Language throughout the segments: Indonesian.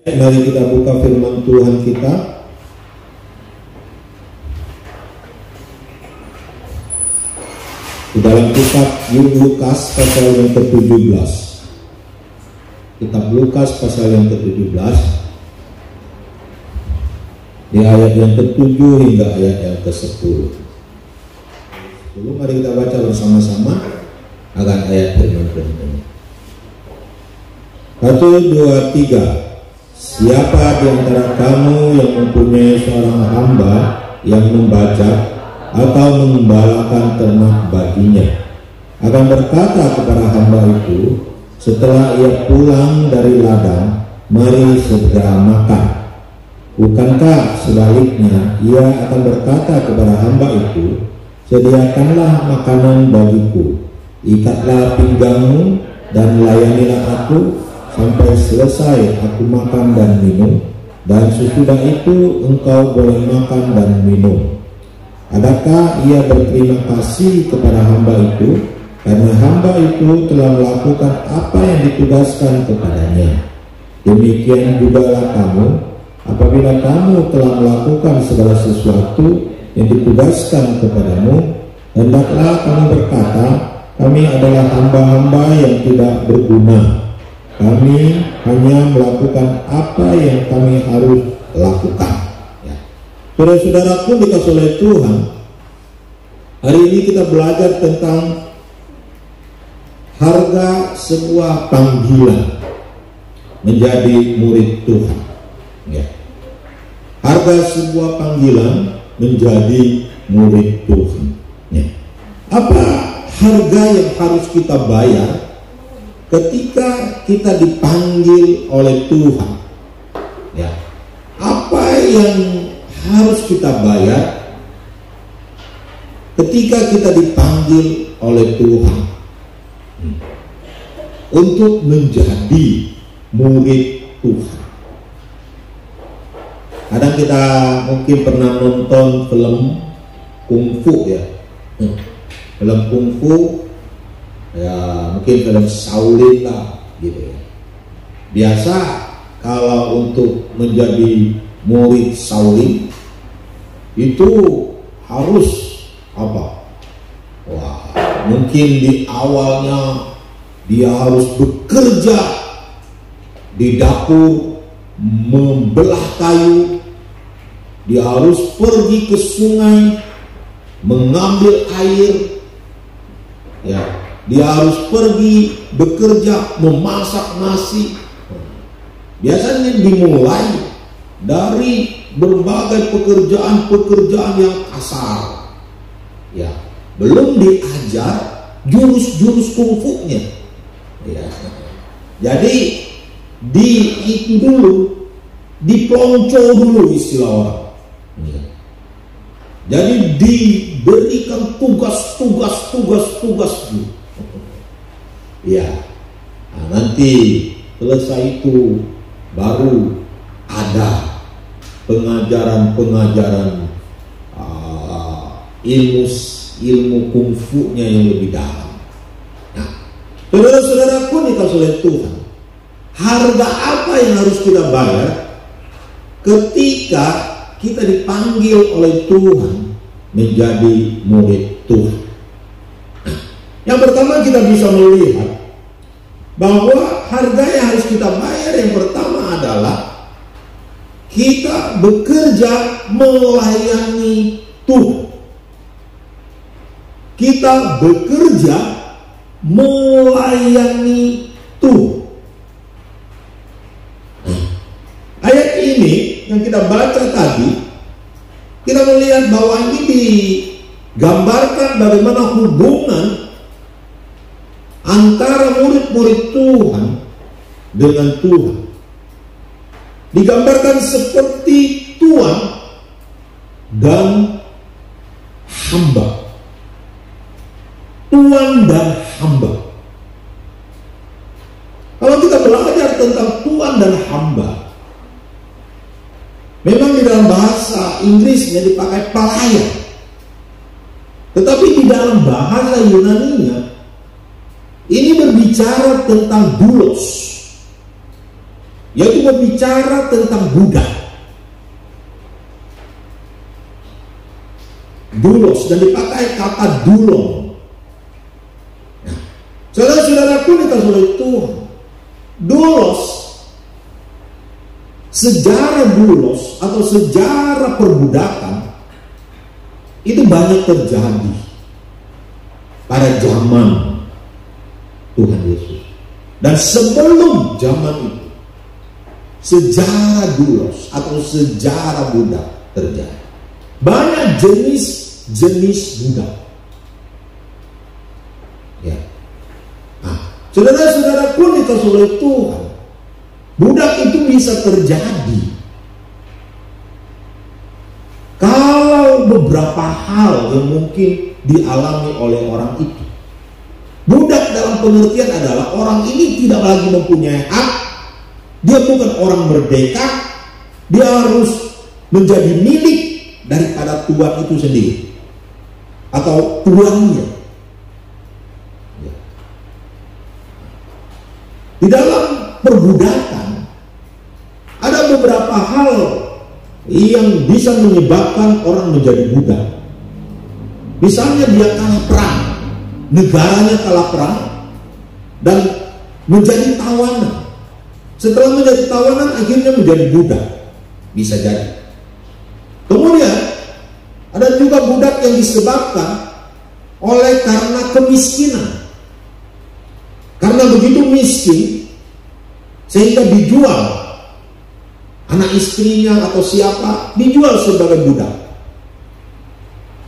Mari kita buka firman Tuhan kita di dalam kitab Lukas pasal yang ke-17. Kitab Lukas pasal yang ke-17 di ayat yang ke-7 hingga ayat yang ke-10. Dulu mari kita baca bersama-sama akan ayat firman Tuhan ini. 1, 2, 3. Siapa di antara kamu yang mempunyai seorang hamba yang membaca atau mengembalakan ternak baginya, akan berkata kepada hamba itu setelah ia pulang dari ladang, mari segera makan? Bukankah sebaliknya ia akan berkata kepada hamba itu, sediakanlah makanan bagiku, ikatlah pinggangmu dan layanilah aku sampai selesai aku makan dan minum, dan sesudah itu engkau boleh makan dan minum. Adakah ia berterima kasih kepada hamba itu karena hamba itu telah melakukan apa yang ditugaskan kepadanya? Demikian jugalah kamu, apabila kamu telah melakukan segala sesuatu yang ditugaskan kepadamu, hendaklah kamu berkata, kami adalah hamba-hamba yang tidak berguna. Kami hanya melakukan apa yang kami harus lakukan. Ya. Saudara-saudaraku dikasih oleh Tuhan, hari ini kita belajar tentang harga sebuah panggilan menjadi murid Tuhan. Ya. Harga sebuah panggilan menjadi murid Tuhan. Ya. Apa harga yang harus kita bayar ketika kita dipanggil oleh Tuhan? Ya. Apa yang harus kita bayar ketika kita dipanggil oleh Tuhan untuk menjadi murid Tuhan? Kadang kita mungkin pernah nonton film kungfu ya. Film kungfu ya, mungkin film Shaolin lah gitu ya. Biasa kalau untuk menjadi murid Shaolin itu harus apa? Wah, mungkin di awalnya dia harus bekerja di dapur membelah kayu. Dia harus pergi ke sungai mengambil air. Ya, dia harus pergi bekerja memasak nasi. Biasanya dimulai dari berbagai pekerjaan-pekerjaan yang kasar. Ya, belum diajar jurus-jurus kungfunya. Ya. Jadi itu dulu, dipelonco dulu istilah orang. Ya. Jadi diberikan tugas dulu. Ya, nah, nanti selesai itu baru ada pengajaran ilmu kungfunya yang lebih dalam. Nah, saudara-saudaraku dikasih oleh Tuhan, harga apa yang harus kita bayar ketika kita dipanggil oleh Tuhan menjadi murid Tuhan? Nah, yang pertama kita bisa melihat bahwa harga yang harus kita bayar yang pertama adalah kita bekerja melayani Tuhan. Kita bekerja melayani Tuhan. Ayat ini yang kita baca tadi, kita melihat bahwa ini digambarkan bagaimana hubungan antara murid-murid Tuhan dengan Tuhan. Digambarkan seperti tuan dan hamba. Tuan dan hamba. Kalau kita belajar tentang tuan dan hamba, memang di dalam bahasa Inggrisnya dipakai pelayan. Tetapi di dalam bahasa Yunaninya ini berbicara tentang doulos. yaitu berbicara tentang budak. Doulos, dan dipakai kata dulon. Nah, saudara-saudaraku dikasih oleh Tuhan, doulos, sejarah doulos atau sejarah perbudakan itu banyak terjadi pada zaman Tuhan Yesus. Dan sebelum zaman itu, sejarah doulos atau sejarah budak terjadi. Banyak jenis budak. Ya. Nah, saudara-saudara pun dikasih oleh Tuhan, budak itu bisa terjadi kalau beberapa hal yang mungkin dialami oleh orang itu. Budak dalam pengertian adalah orang ini tidak lagi mempunyai hak, dia bukan orang merdeka, dia harus menjadi milik daripada tuan itu sendiri atau tuannya. Ya. Di dalam perbudakan ada beberapa hal yang bisa menyebabkan orang menjadi budak. Misalnya dia kalah perang, negaranya kalah perang dan menjadi tawanan. Setelah menjadi tawanan akhirnya menjadi budak. Bisa jadi. Kemudian ada juga budak yang disebabkan oleh karena kemiskinan. Karena begitu miskin sehingga dijual, anak istrinya atau siapa dijual sebagai budak.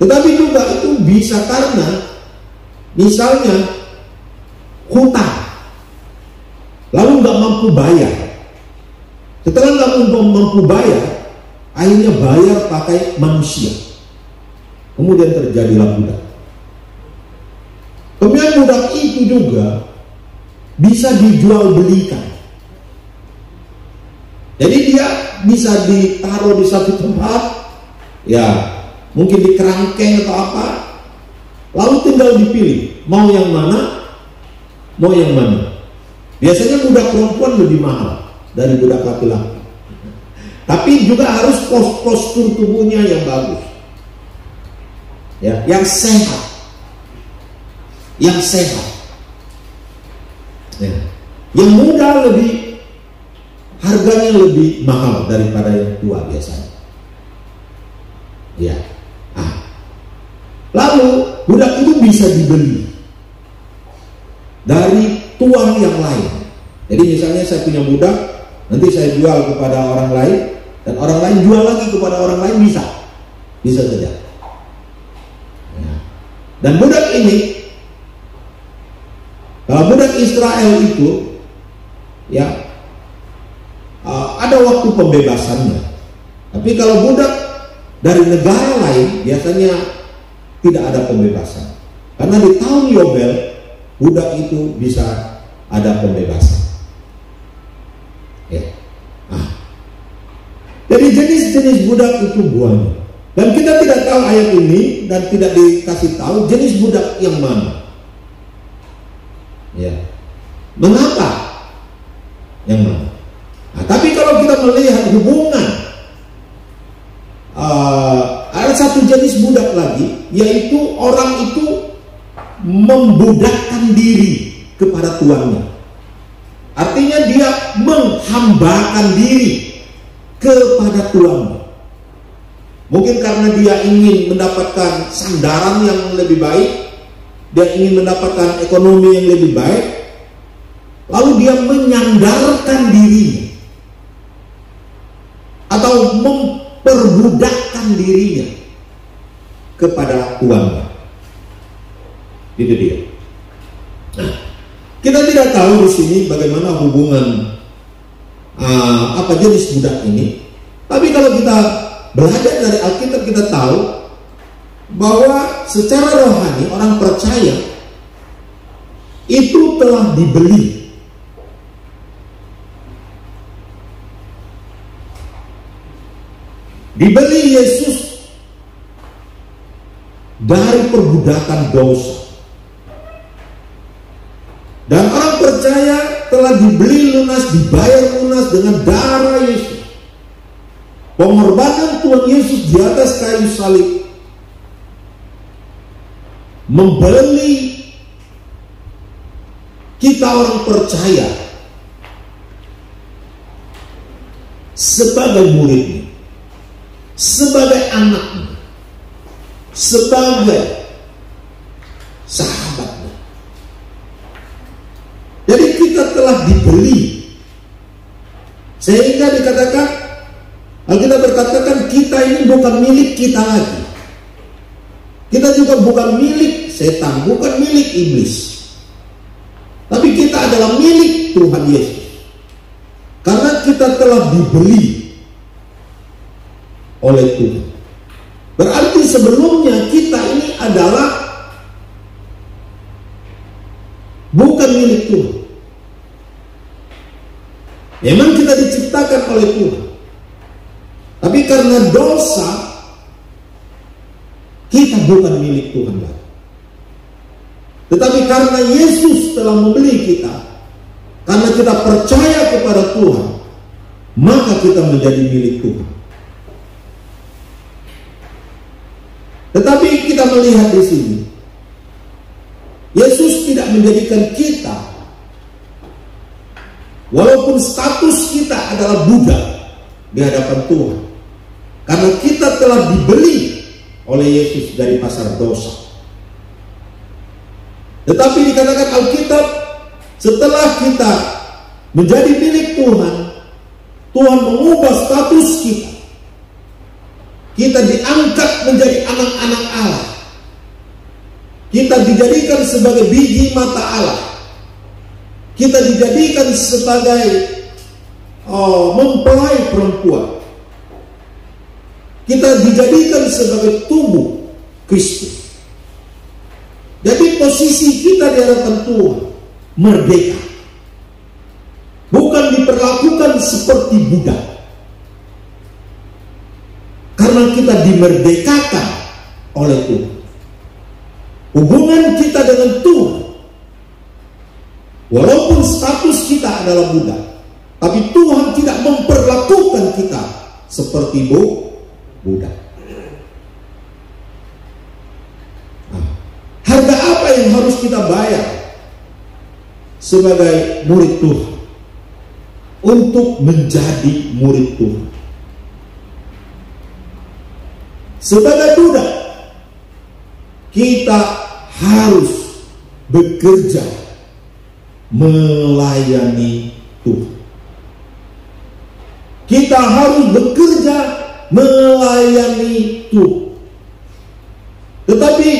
Tetapi juga itu bisa karena misalnya hutang, lalu nggak mampu bayar. Setelah nggak mampu bayar, akhirnya bayar pakai manusia. Kemudian terjadilah budak. Kemudian budak itu juga bisa dijual belikan. Jadi dia bisa ditaruh di satu tempat, ya mungkin di kerangkeng atau apa, lalu tinggal dipilih mau yang mana, mau yang mana. Biasanya budak perempuan lebih mahal dari budak laki-laki. Tapi juga harus postur tubuhnya yang bagus, ya, yang sehat, ya. Yang muda lebih harganya lebih mahal daripada yang tua biasanya, ya. Lalu budak itu bisa dibeli dari tuan yang lain. Jadi misalnya saya punya budak, nanti saya jual kepada orang lain, dan orang lain jual lagi kepada orang lain, bisa saja. Ya. Dan budak ini, kalau budak Israel itu, ya ada waktu pembebasannya. Tapi kalau budak dari negara lain biasanya tidak ada pembebasan, karena di tahun Yobel budak itu bisa ada pembebasan. Ya. Jadi jenis-jenis budak itu banyak. Dan kita tidak tahu ayat ini dan tidak dikasih tahu jenis budak yang mana. Ya. Mengapa? Yang mana? Nah, tapi kalau kita melihat hubungan, ada satu jenis budak lagi, yaitu orang itu membudakkan diri kepada tuannya. Artinya dia menghambakan diri kepada tuannya. Mungkin karena dia ingin mendapatkan sandaran yang lebih baik, dia ingin mendapatkan ekonomi yang lebih baik, lalu dia menyandarkan dirinya atau memperbudakkan dirinya kepada tuannya. Itu dia. Nah, kita tidak tahu di sini bagaimana hubungan apa jenis budak ini. Tapi kalau kita belajar dari Alkitab, kita tahu bahwa secara rohani orang percaya itu telah dibeli. Dibeli Yesus dari perbudakan dosa. Dan orang percaya telah dibeli lunas, dibayar lunas dengan darah Yesus. Pengorbanan Tuhan Yesus di atas kayu salib membeli kita orang percaya sebagai muridnya, sebagai anaknya, sebagai sahabatnya. Jadi kita telah dibeli, sehingga dikatakan, Alkitab berkatakan kita ini bukan milik kita lagi. Kita juga bukan milik setan, bukan milik iblis, tapi kita adalah milik Tuhan Yesus. Karena kita telah dibeli oleh Tuhan. Berarti sebelumnya kita ini adalah bukan milik Tuhan. Memang kita diciptakan oleh Tuhan, tapi karena dosa kita bukan milik Tuhan lagi. Tetapi karena Yesus telah membeli kita, karena kita percaya kepada Tuhan, maka kita menjadi milik Tuhan. Tetapi kita melihat di sini, Yesus tidak menjadikan kita, walaupun status kita adalah budak di hadapan Tuhan, karena kita telah dibeli oleh Yesus dari pasar dosa. Tetapi dikatakan Alkitab, setelah kita menjadi milik Tuhan, Tuhan mengubah status kita. Kita diangkat menjadi anak-anak Allah. Kita dijadikan sebagai biji mata Allah. Kita dijadikan sebagai mempelai perempuan. Kita dijadikan sebagai tubuh Kristus. Jadi posisi kita di hadapan Tuhan merdeka, bukan diperlakukan seperti budak. Karena kita dimerdekakan oleh Tuhan. Hubungan kita dengan Tuhan, walaupun status kita adalah budak, tapi Tuhan tidak memperlakukan kita seperti budak. Harga apa yang harus kita bayar sebagai murid Tuhan untuk menjadi murid Tuhan? Sebagai budak, kita harus bekerja melayani Tuhan. Kita harus bekerja melayani Tuhan. Tetapi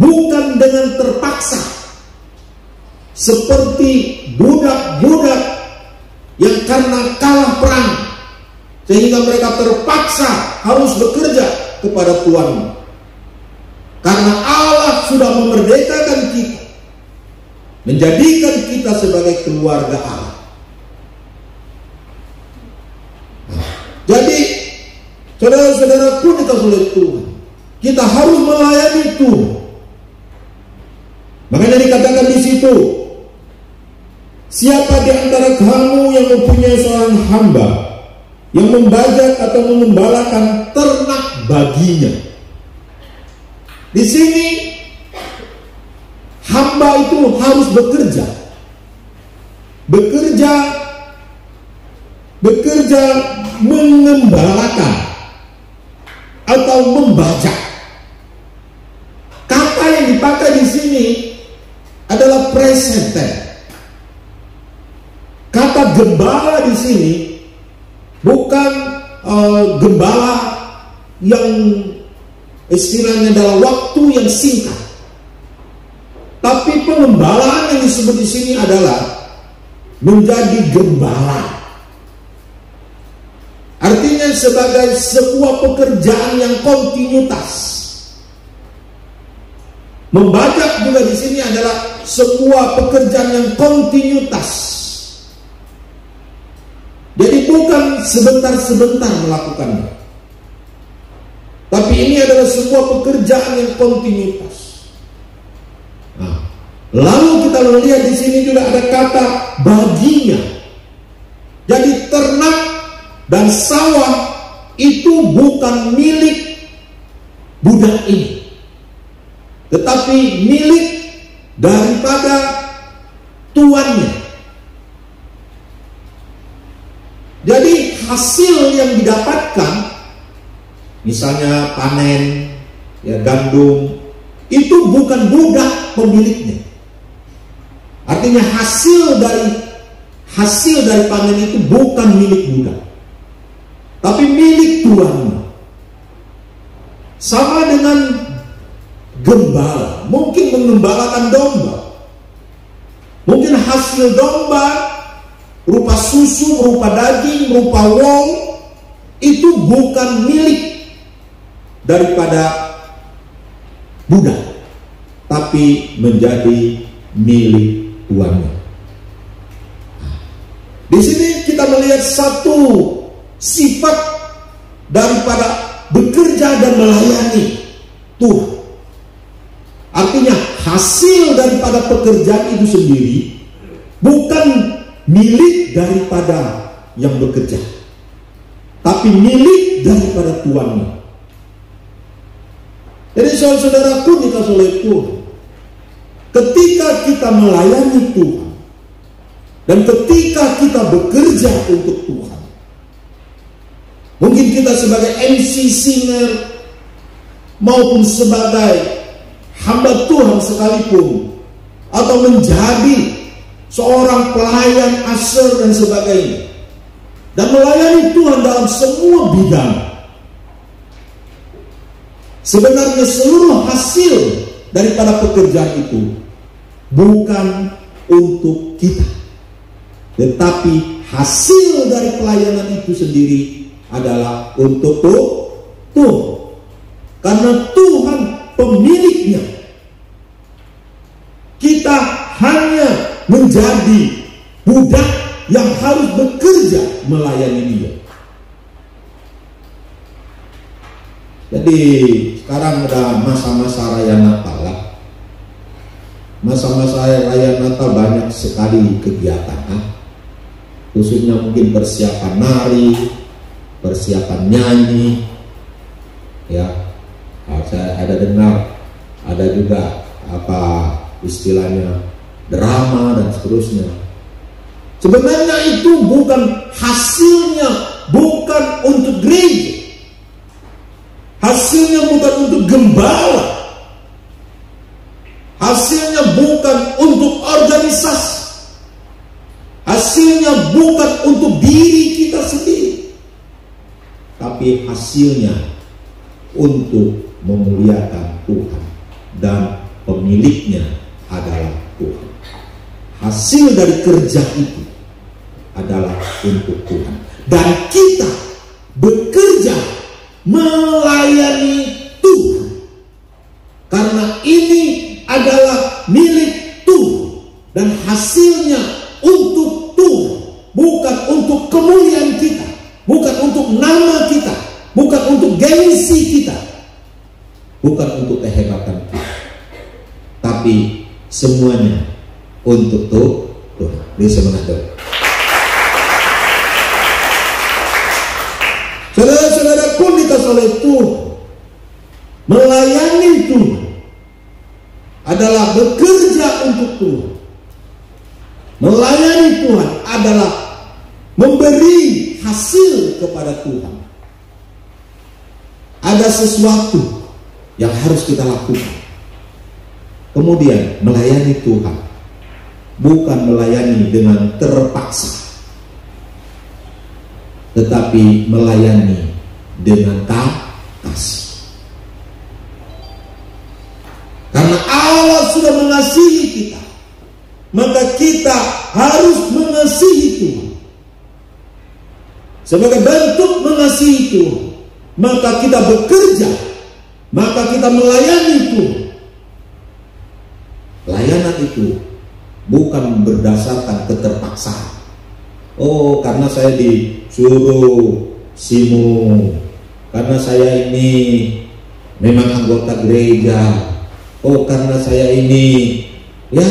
bukan dengan terpaksa, seperti budak-budak yang karena kalah perang sehingga mereka terpaksa harus bekerja kepada Tuhan. Karena Allah sudah memerdekakan kita, menjadikan kita sebagai keluarga Allah. Jadi saudara-saudaraku dikasihi oleh Tuhan, kita harus melayani Tuhan. Makanya dikatakan di situ, siapa di antara kamu yang mempunyai seorang hamba yang membajak atau mengembalakan ternak baginya? Di sini hamba itu harus bekerja mengembalakan atau membajak. Kata yang dipakai di sini adalah presenter. Kata gembala di sini bukan gembala yang istilahnya dalam waktu yang singkat, tapi pengembalaan yang disebut di sini adalah menjadi gembala. Artinya sebagai sebuah pekerjaan yang kontinuitas. Membajak juga di sini adalah sebuah pekerjaan yang kontinuitas. Jadi bukan sebentar-sebentar melakukannya, tapi ini adalah sebuah pekerjaan yang kontinuitas. Nah, lalu kita melihat di sini juga ada kata baginya. Jadi ternak dan sawah itu bukan milik budak ini, tetapi milik daripada tuannya. Jadi hasil yang didapatkan, misalnya panen ya gandum, itu bukan budak pemiliknya. Artinya hasil dari panen itu bukan milik budak, tapi milik tuannya. Sama dengan gembala, mungkin mengembalakan domba. Mungkin hasil domba berupa susu, berupa daging, berupa wol, itu bukan milik daripada budak, tapi menjadi milik tuannya. Di sini kita melihat satu sifat daripada bekerja dan melayani Tuhan. Artinya hasil daripada pekerjaan itu sendiri bukan milik daripada yang bekerja, tapi milik daripada tuannya. Jadi saudara-saudaraku dikasih oleh Tuhan, ketika kita melayani Tuhan dan ketika kita bekerja untuk Tuhan, mungkin kita sebagai MC singer maupun sebagai hamba Tuhan sekalipun, atau menjadi seorang pelayan asal dan sebagainya, dan melayani Tuhan dalam semua bidang, sebenarnya seluruh hasil daripada pekerjaan itu bukan untuk kita, tetapi hasil dari pelayanan itu sendiri adalah untuk Tuhan, karena Tuhan pemiliknya. Kita hanya menjadi budak yang harus bekerja melayani Dia. Jadi sekarang ada masa-masa raya Natal lah. Masa-masa raya Natal banyak sekali kegiatan, khususnya mungkin persiapan nari, persiapan nyanyi, ya. Saya ada dengar, ada juga istilahnya drama dan seterusnya. Sebenarnya itu bukan hasilnya, bukan untuk gereja, hasilnya bukan untuk gembala, hasilnya bukan untuk organisasi, hasilnya bukan untuk diri kita sendiri, tapi hasilnya untuk memuliakan Tuhan, dan pemiliknya adalah Tuhan. Hasil dari kerja itu adalah untuk Tuhan, dan kita bekerja melayani Tuhan karena ini adalah milik Tuhan dan hasilnya untuk Tuhan, bukan untuk kemuliaan kita, bukan untuk nama kita, bukan untuk gengsi kita, bukan untuk kehebatan kita, tapi semuanya untuk Tuhan. Beri semangat doa. Saudara-saudara pun dikasih oleh Tuhan, melayani Tuhan adalah bekerja untuk Tuhan. Melayani Tuhan adalah memberi hasil kepada Tuhan. Ada sesuatu yang harus kita lakukan. Kemudian melayani Tuhan bukan melayani dengan terpaksa, tetapi melayani dengan kasih. Karena Allah sudah mengasihi kita, maka kita harus mengasihi Tuhan. Sebagai bentuk mengasihi Tuhan, maka kita bekerja, maka kita melayani Tuhan. Layanan itu bukan berdasarkan keterpaksaan. Oh, karena saya disuruh simu, karena saya ini memang anggota gereja. Oh, karena saya ini ya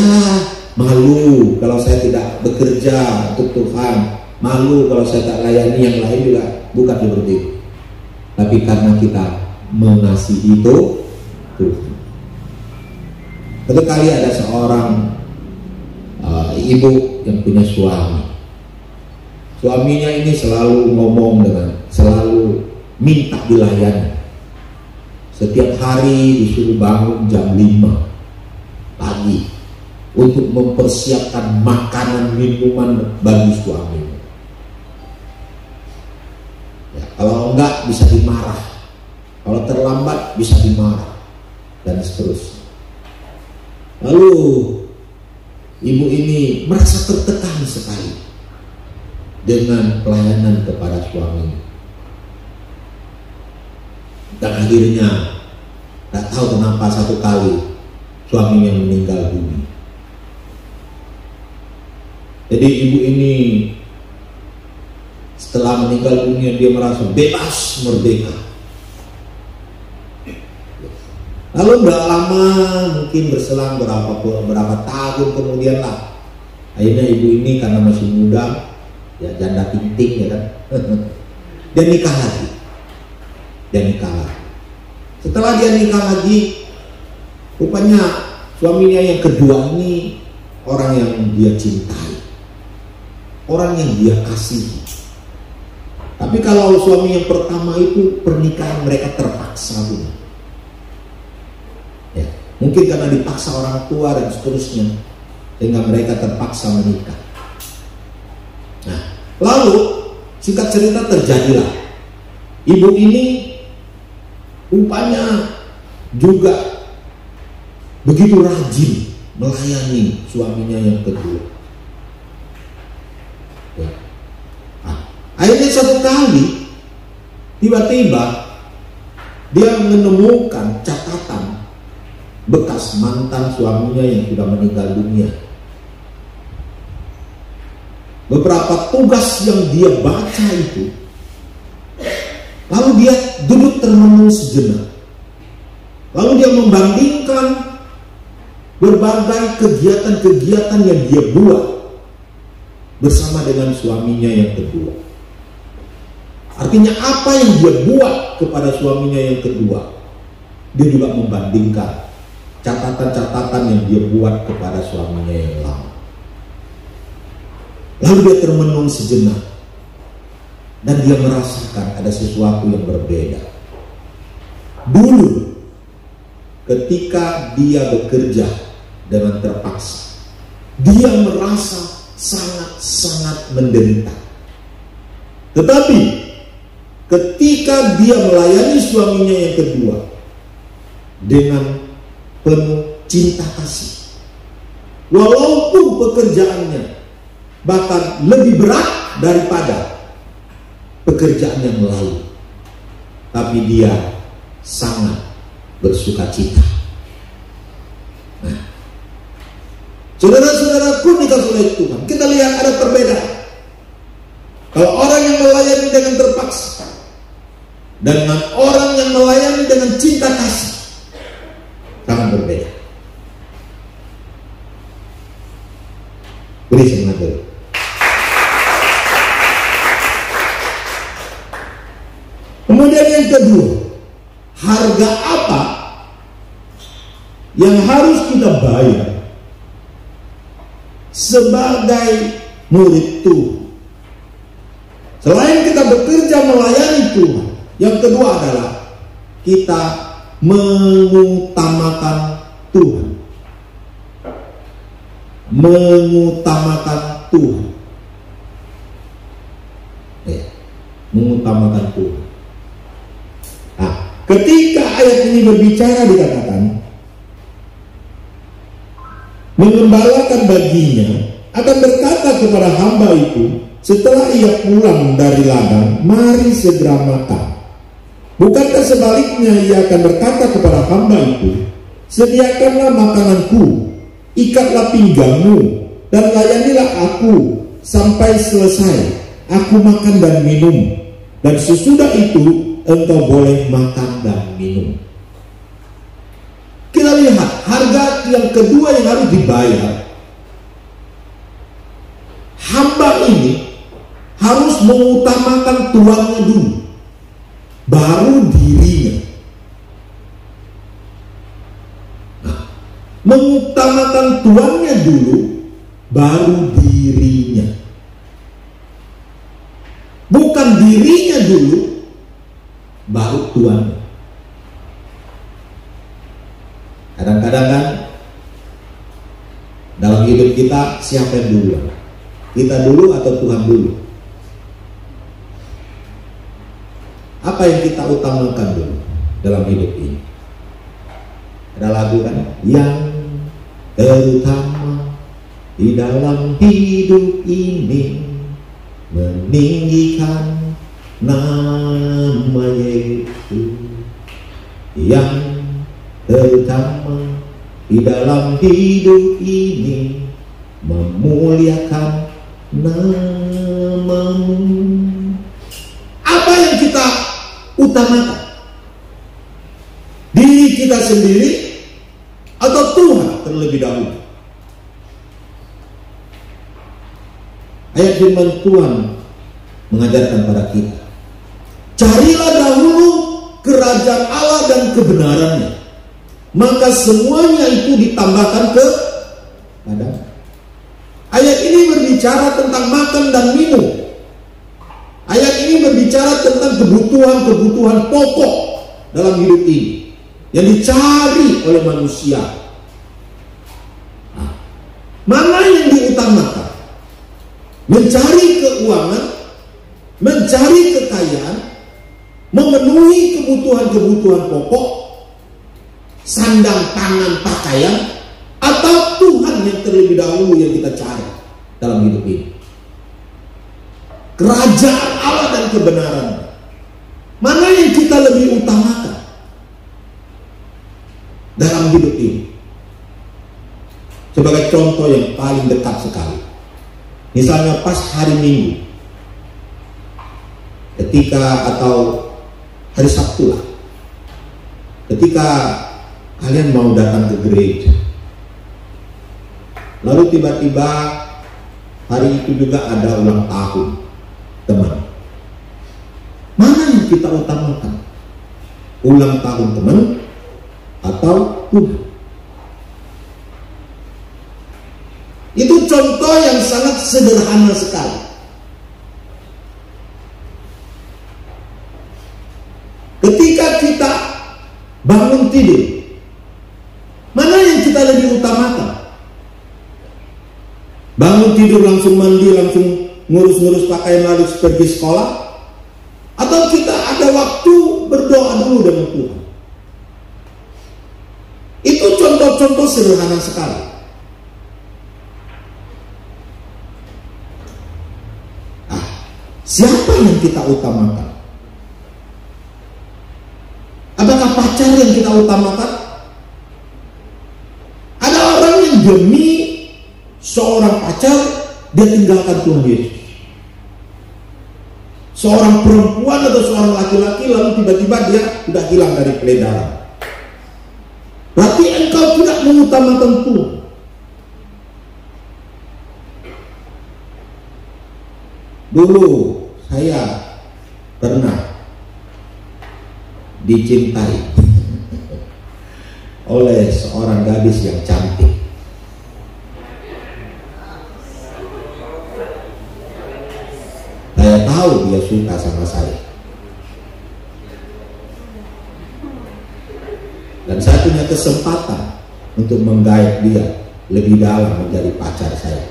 malu kalau saya tidak bekerja untuk Tuhan, malu kalau saya tak layani yang lain juga, bukan seperti itu. Tapi karena kita mengasihi itu Tuhan. Satu kali ada seorang ibu yang punya suami. Suaminya ini selalu selalu minta dilayani. Setiap hari disuruh bangun jam 5 pagi untuk mempersiapkan makanan minuman bagi suaminya. Ya, kalau enggak bisa dimarah, kalau terlambat bisa dimarah, dan seterusnya. Lalu ibu ini merasa tertekan sekali dengan pelayanan kepada suaminya. Dan akhirnya tak tahu kenapa satu kali suaminya meninggal dunia. Jadi ibu ini setelah meninggal dunia dia merasa bebas, merdeka. Lalu tidak lama, mungkin berselang berapa tahun kemudian lah, akhirnya ibu ini karena masih muda, ya janda tinting ya kan, dia nikah lagi. Setelah dia nikah lagi, rupanya suaminya yang kedua ini orang yang dia cintai, orang yang dia kasihi. Tapi kalau suami yang pertama itu pernikahan mereka terpaksa, ya, mungkin karena dipaksa orang tua dan seterusnya, sehingga mereka terpaksa menikah. Nah, lalu singkat cerita terjadilah ibu ini rupanya juga begitu rajin melayani suaminya yang kedua. Ya. Nah, akhirnya satu kali tiba-tiba dia menemukan catatan bekas mantan suaminya yang sudah meninggal dunia. Beberapa tugas yang dia baca itu, lalu dia duduk termenung sejenak. Lalu dia membandingkan berbagai kegiatan-kegiatan yang dia buat bersama dengan suaminya yang kedua. Artinya apa yang dia buat kepada suaminya yang kedua, dia juga membandingkan catatan-catatan yang dia buat kepada suaminya yang lama. Lalu dia termenung sejenak dan dia merasakan ada sesuatu yang berbeda. Dulu ketika dia bekerja dengan terpaksa, dia merasa sangat-sangat menderita. Tetapi ketika dia melayani suaminya yang kedua dengan penuh cinta kasih, walaupun pekerjaannya bahkan lebih berat daripada pekerjaan yang lain, tapi dia sangat bersuka cita. Nah, saudara-saudaraku dikasih oleh Tuhan, kita lihat ada perbedaan. Kalau orang yang melayani dengan terpaksa dengan orang yang melayani dengan cinta kasih, sangat berbeda. Beri semangat dulu. Kemudian yang kedua, harga apa yang harus kita bayar sebagai murid Tuhan? Selain kita bekerja melayani Tuhan, yang kedua adalah kita mengutamakan Tuhan. Mengutamakan Tuhan. Ya, mengutamakan Tuhan. Nah, ketika ayat ini berbicara dikatakan mengembalakan baginya akan berkata kepada hamba itu setelah ia pulang dari ladang, mari segera makan. Bukankah sebaliknya ia akan berkata kepada hamba itu, sediakanlah makananku, ikatlah pinggangmu, dan layanilah aku sampai selesai. Aku makan dan minum, dan sesudah itu engkau boleh makan dan minum. Kita lihat harga yang kedua yang harus dibayar hamba ini harus mengutamakan tuannya dulu, baru dirinya. Nah, mengutamakan tuannya dulu, baru dirinya. Bukan dirinya dulu, baru tuannya. Kadang-kadang kan dalam hidup kita siapa yang duluan? Kita dulu atau Tuhan dulu? Apa yang kita utamakan dulu dalam hidup ini? Ada lagu kan? Yang terutama di dalam hidup ini meninggikan nama Yesus. Yang terutama di dalam hidup ini memuliakan namamu. Apa yang kita utamakan? Diri kita sendiri atau Tuhan terlebih dahulu? Ayat firman Tuhan mengajarkan pada kita, carilah dahulu kerajaan Allah dan kebenarannya, maka semuanya itu ditambahkan kepadamu. Ayat ini berbicara tentang makan dan minum. Ayat ini berbicara tentang kebutuhan-kebutuhan pokok dalam hidup ini yang dicari oleh manusia. Nah, mana yang diutamakan? Mencari keuangan, mencari kekayaan, memenuhi kebutuhan-kebutuhan pokok, sandang pangan pakaian, atau Tuhan yang terlebih dahulu yang kita cari dalam hidup ini? Kerajaan Allah dan kebenaran, mana yang kita lebih utamakan dalam hidup ini? Sebagai contoh yang paling dekat sekali, misalnya pas hari Minggu, ketika atau hari Sabtu lah, ketika kalian mau datang ke gereja, lalu tiba-tiba hari itu juga ada ulang tahun teman. Mana yang kita utamakan? Ulang tahun teman atau Tuhan? Itu contoh yang sangat sederhana sekali. Ketika kita bangun tidur, mana yang kita lebih utamakan? Bangun tidur langsung mandi, langsung ngurus-ngurus pakaian lalu pergi sekolah, atau kita ada waktu berdoa dulu dengan Tuhan? Itu contoh-contoh sederhana sekali. Siapa yang kita utamakan? Apakah pacar yang kita utamakan? Ada orang yang demi seorang pacar dia tinggalkan Tuhan Yesus. Seorang perempuan atau seorang laki-laki lalu tiba-tiba dia sudah hilang dari peredaran. Berarti engkau tidak mengutamakan Tuhan. Dulu saya pernah dicintai oleh seorang gadis yang cantik. Saya tahu dia suka sama saya, dan saya punya kesempatan untuk menggait dia lebih dalam menjadi pacar saya.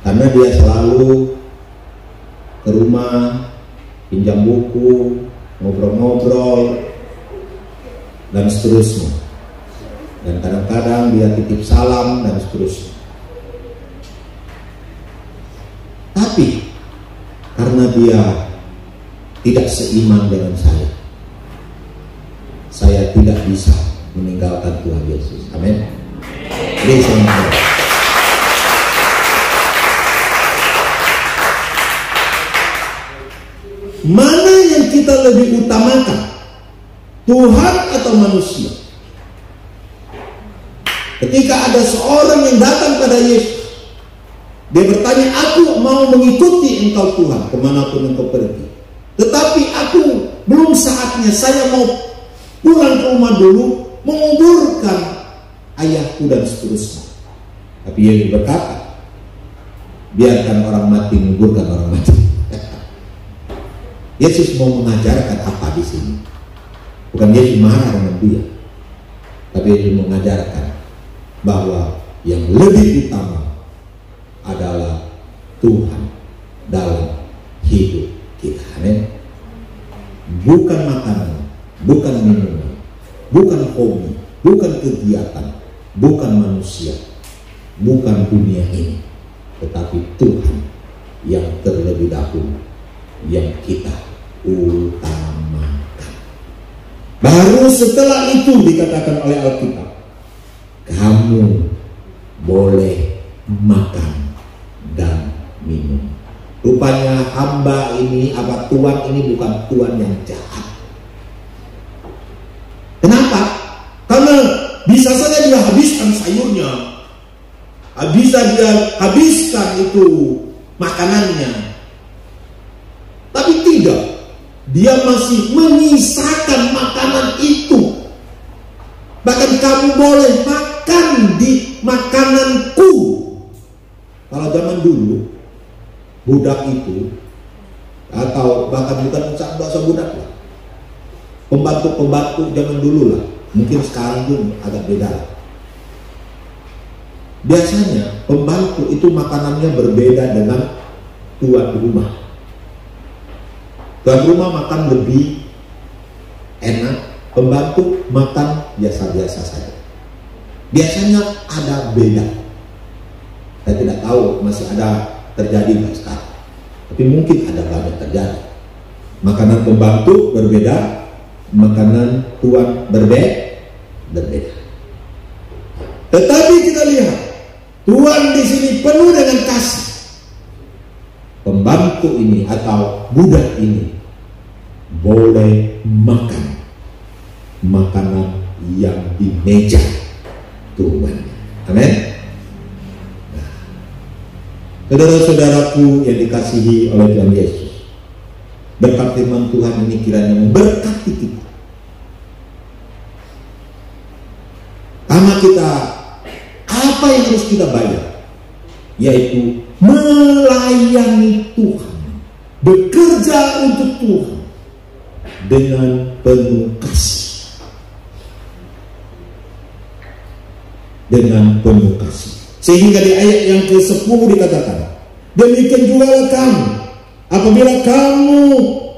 Karena dia selalu ke rumah, pinjam buku, ngobrol-ngobrol, dan seterusnya. Dan kadang-kadang dia titip salam, dan seterusnya. Tapi, karena dia tidak seiman dengan saya tidak bisa meninggalkan Tuhan Yesus. Amin. Mana yang kita lebih utamakan? Tuhan atau manusia? Ketika ada seorang yang datang pada Yesus, dia bertanya, aku mau mengikuti engkau Tuhan, kemanapun engkau pergi. Tetapi aku belum saatnya, saya mau pulang ke rumah dulu, menguburkan ayahku dan seterusnya. Tapi Yesus berkata, biarkan orang mati menguburkan orang mati. Yesus mau mengajarkan apa di sini? Bukan Yesus marah dengan dia, tapi Yesus mengajarkan bahwa yang lebih utama adalah Tuhan dalam hidup kita. Amin. Bukan makanan, bukan minuman, bukan hobi, bukan kegiatan, bukan manusia, bukan dunia ini, tetapi Tuhan yang terlebih dahulu yang kita utamakan. Baru setelah itu dikatakan oleh Alkitab, kamu boleh makan dan minum. Rupanya hamba ini, apa tuan ini bukan tuan yang jahat. Kenapa? Karena bisa saja dia habiskan sayurnya, bisa dia habiskan itu makanannya. Tapi tidak, dia masih menyisakan makanan itu. Bahkan kamu boleh makan di makananku. Kalau zaman dulu, budak itu, atau bahkan bukan usah budak lah, pembantu zaman dulu lah, mungkin sekarang pun agak beda. Biasanya pembantu itu makanannya berbeda dengan tuan rumah. Tuan rumah makan lebih enak, pembantu makan biasa-biasa saja. Biasanya ada beda. Saya tidak tahu masih ada terjadi nggak sekarang, tapi mungkin ada banyak terjadi. Makanan pembantu berbeda, makanan tuan berbeda. Tetapi kita lihat tuan di sini penuh dengan kasih. Pembantu ini atau budak ini boleh makan makanan yang di meja tuan. Amin. Saudara-saudaraku yang dikasihi oleh Tuhan Yesus, berkat firman Tuhan ini kiranya memberkati kita. Karena kita, apa yang harus kita bayar? Yaitu melayani Tuhan, bekerja untuk Tuhan dengan penuh kasih. Dengan penuh kasih. Sehingga di ayat yang ke-10 dikatakan, demikian juga kamu, apabila kamu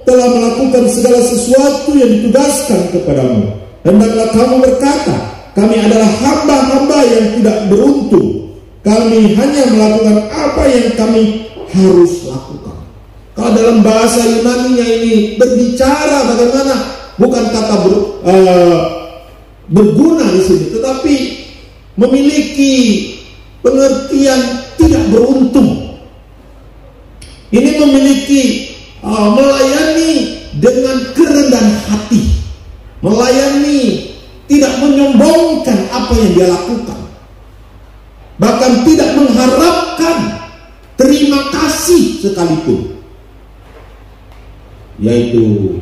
telah melakukan segala sesuatu yang ditugaskan kepadamu, hendaklah kamu berkata, kami adalah hamba-hamba yang tidak beruntung. Kami hanya melakukan apa yang kami harus lakukan. Kalau dalam bahasa Yunani-nya ini berbicara bagaimana, bukan kata berguna di sini, tetapi memiliki pengertian tidak beruntung. Ini memiliki melayani dengan kerendahan hati, melayani tidak menyombongkan apa yang dia lakukan, bahkan tidak mengharapkan terima kasih sekalipun. Yaitu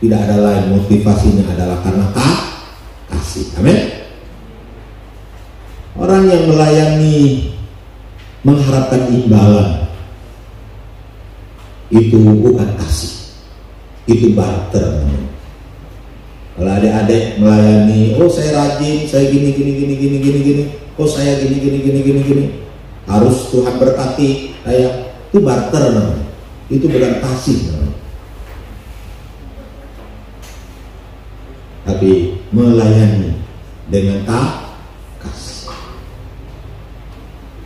tidak ada lain, motivasinya adalah karena kasih. Amin. Orang yang melayani mengharapkan imbalan, itu bukan kasih, itu barter. Kalau adik-adik melayani, oh saya rajin, saya gini, oh saya gini, harus Tuhan berkati saya, itu barter namanya. Itu bukan kasih namanya. Tapi melayani dengan kasih.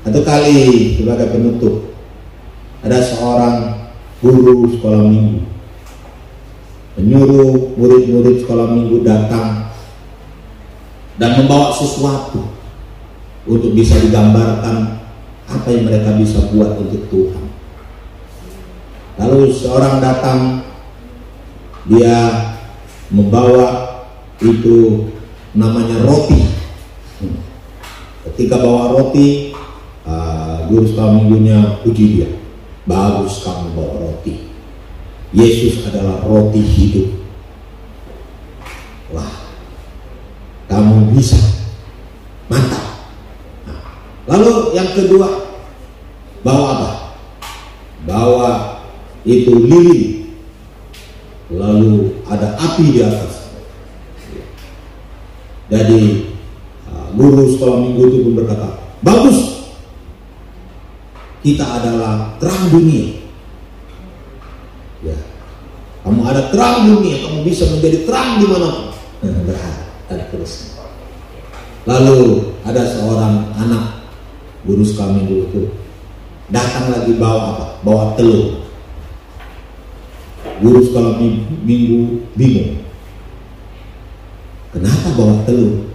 Satu kali sebagai penutup, ada seorang guru sekolah minggu menyuruh murid-murid sekolah minggu datang dan membawa sesuatu untuk bisa digambarkan apa yang mereka bisa buat untuk Tuhan. Lalu seorang datang, dia membawa itu namanya roti. Ketika bawa roti, guru sekolah minggunya puji dia, bagus kamu bawa roti. Yesus adalah roti hidup. Wah, kamu bisa, mantap. Lalu yang kedua, bawa apa? Bawa itu lilin, lalu ada api di atas. Jadi guru sekolah minggu itu pun berkata, bagus, kita adalah terang dunia. Ya, kamu ada terang dunia, kamu bisa menjadi terang di mana-mana. Dan terus. Lalu ada seorang anak guru sekolah minggu itu datang lagi bawa apa? Bawa telur. Guru sekolah minggu bingung. Kenapa bawa telur?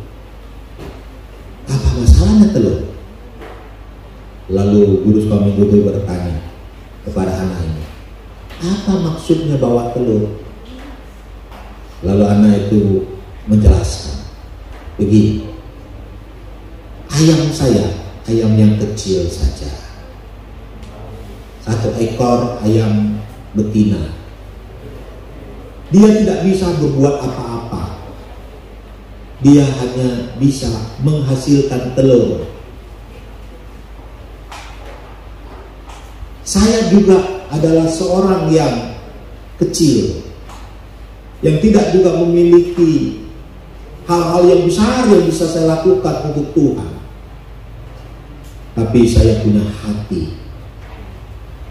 Apa masalahnya telur? Lalu guru sekolah minggu itu bertanya kepada anak ini, apa maksudnya bawa telur? Lalu anak itu menjelaskan, begini, ayam saya, ayam yang kecil saja, 1 ekor ayam betina, dia tidak bisa berbuat apa-apa. Dia hanya bisa menghasilkan telur. Saya juga adalah seorang yang kecil, yang tidak juga memiliki hal-hal yang besar yang bisa saya lakukan untuk Tuhan. Tapi saya punya hati.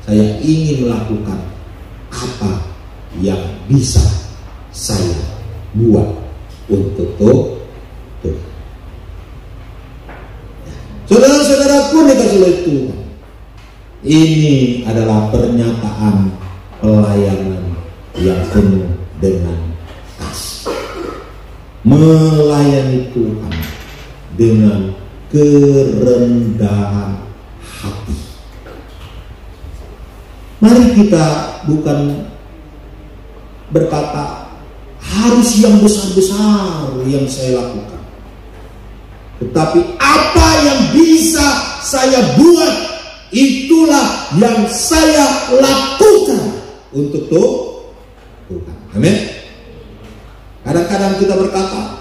Saya ingin melakukan apa yang bisa saya buat untuk Tuhan. Saudara-saudaraku dikasih oleh Tuhan, ini adalah pernyataan pelayanan yang penuh dengan kasih. Melayani Tuhan dengan kerendahan hati. Mari kita bukan berkata harus yang besar-besar yang saya lakukan, tetapi apa yang bisa saya buat, itulah yang saya lakukan untuk Tuhan. Amin. Kadang-kadang kita berkata,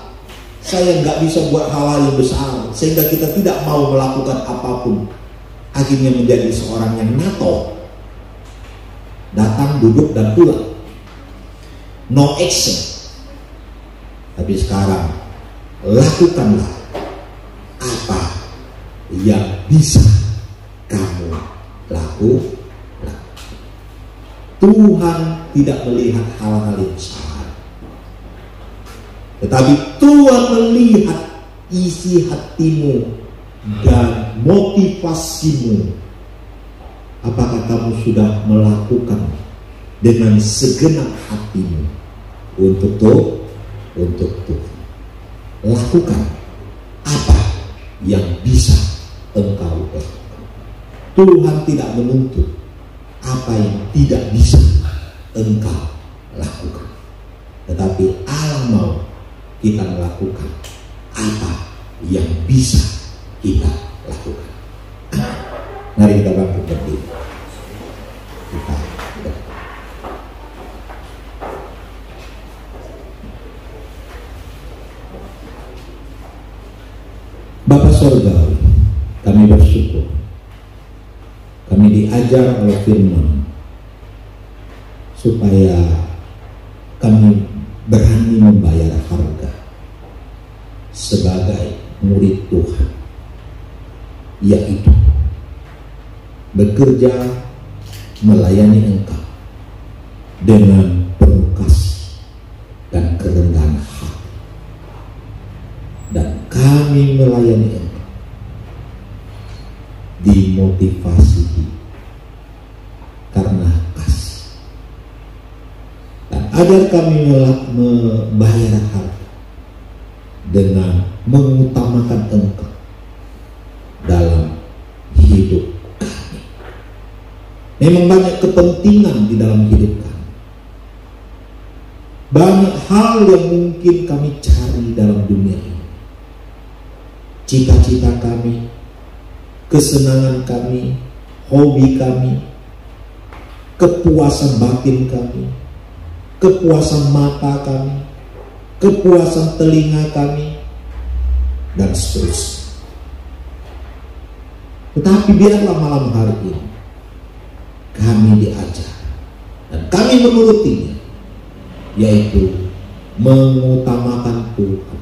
saya nggak bisa buat hal-hal yang besar, sehingga kita tidak mau melakukan apapun. Akhirnya menjadi seorang yang NATO, datang, duduk, dan pulang. No action. Tapi sekarang lakukanlah apa yang bisa kamu lakukan. Tuhan tidak melihat hal-hal yang besar, tetapi Tuhan melihat isi hatimu dan motivasimu. Apakah kamu sudah melakukan dengan segenap hatimu untuk Tuhan? Lakukan apa yang bisa engkau lakukan. Tuhan tidak menuntut apa yang tidak bisa engkau lakukan, tetapi Allah mau kita melakukan apa yang bisa kita lakukan. Mari kita bangkit berdiri. Bapa Surgawi, kami bersyukur kami diajar oleh firman supaya kami berani membayar harga sebagai murid Tuhan, yaitu bekerja melayani Engkau dengan penuh kasih dan kerendahan hati. Dan kami melayani Engkau dimotivasi karena kasih. Dan ajar kami membayar harga dengan mengutamakan Engkau dalam hidup kami. Memang banyak kepentingan di dalam hidup kami. Banyak hal yang mungkin kami cari dalam dunia ini. cita-cita kami, kesenangan kami, hobi kami, kepuasan batin kami, kepuasan mata kami, kepuasan telinga kami, dan seterusnya. Tetapi biarlah malam hari ini kami diajar dan kami menurutinya, yaitu mengutamakan Tuhan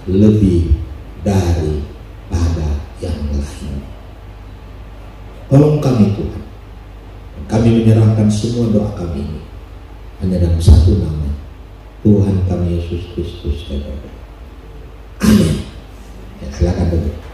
lebih daripada yang lain. Tolong kami Tuhan. Kami menyerahkan semua doa kami ini hanya dalam satu nama, Tuhan kami Yesus Kristus. Amin. Ya, silakan duduk.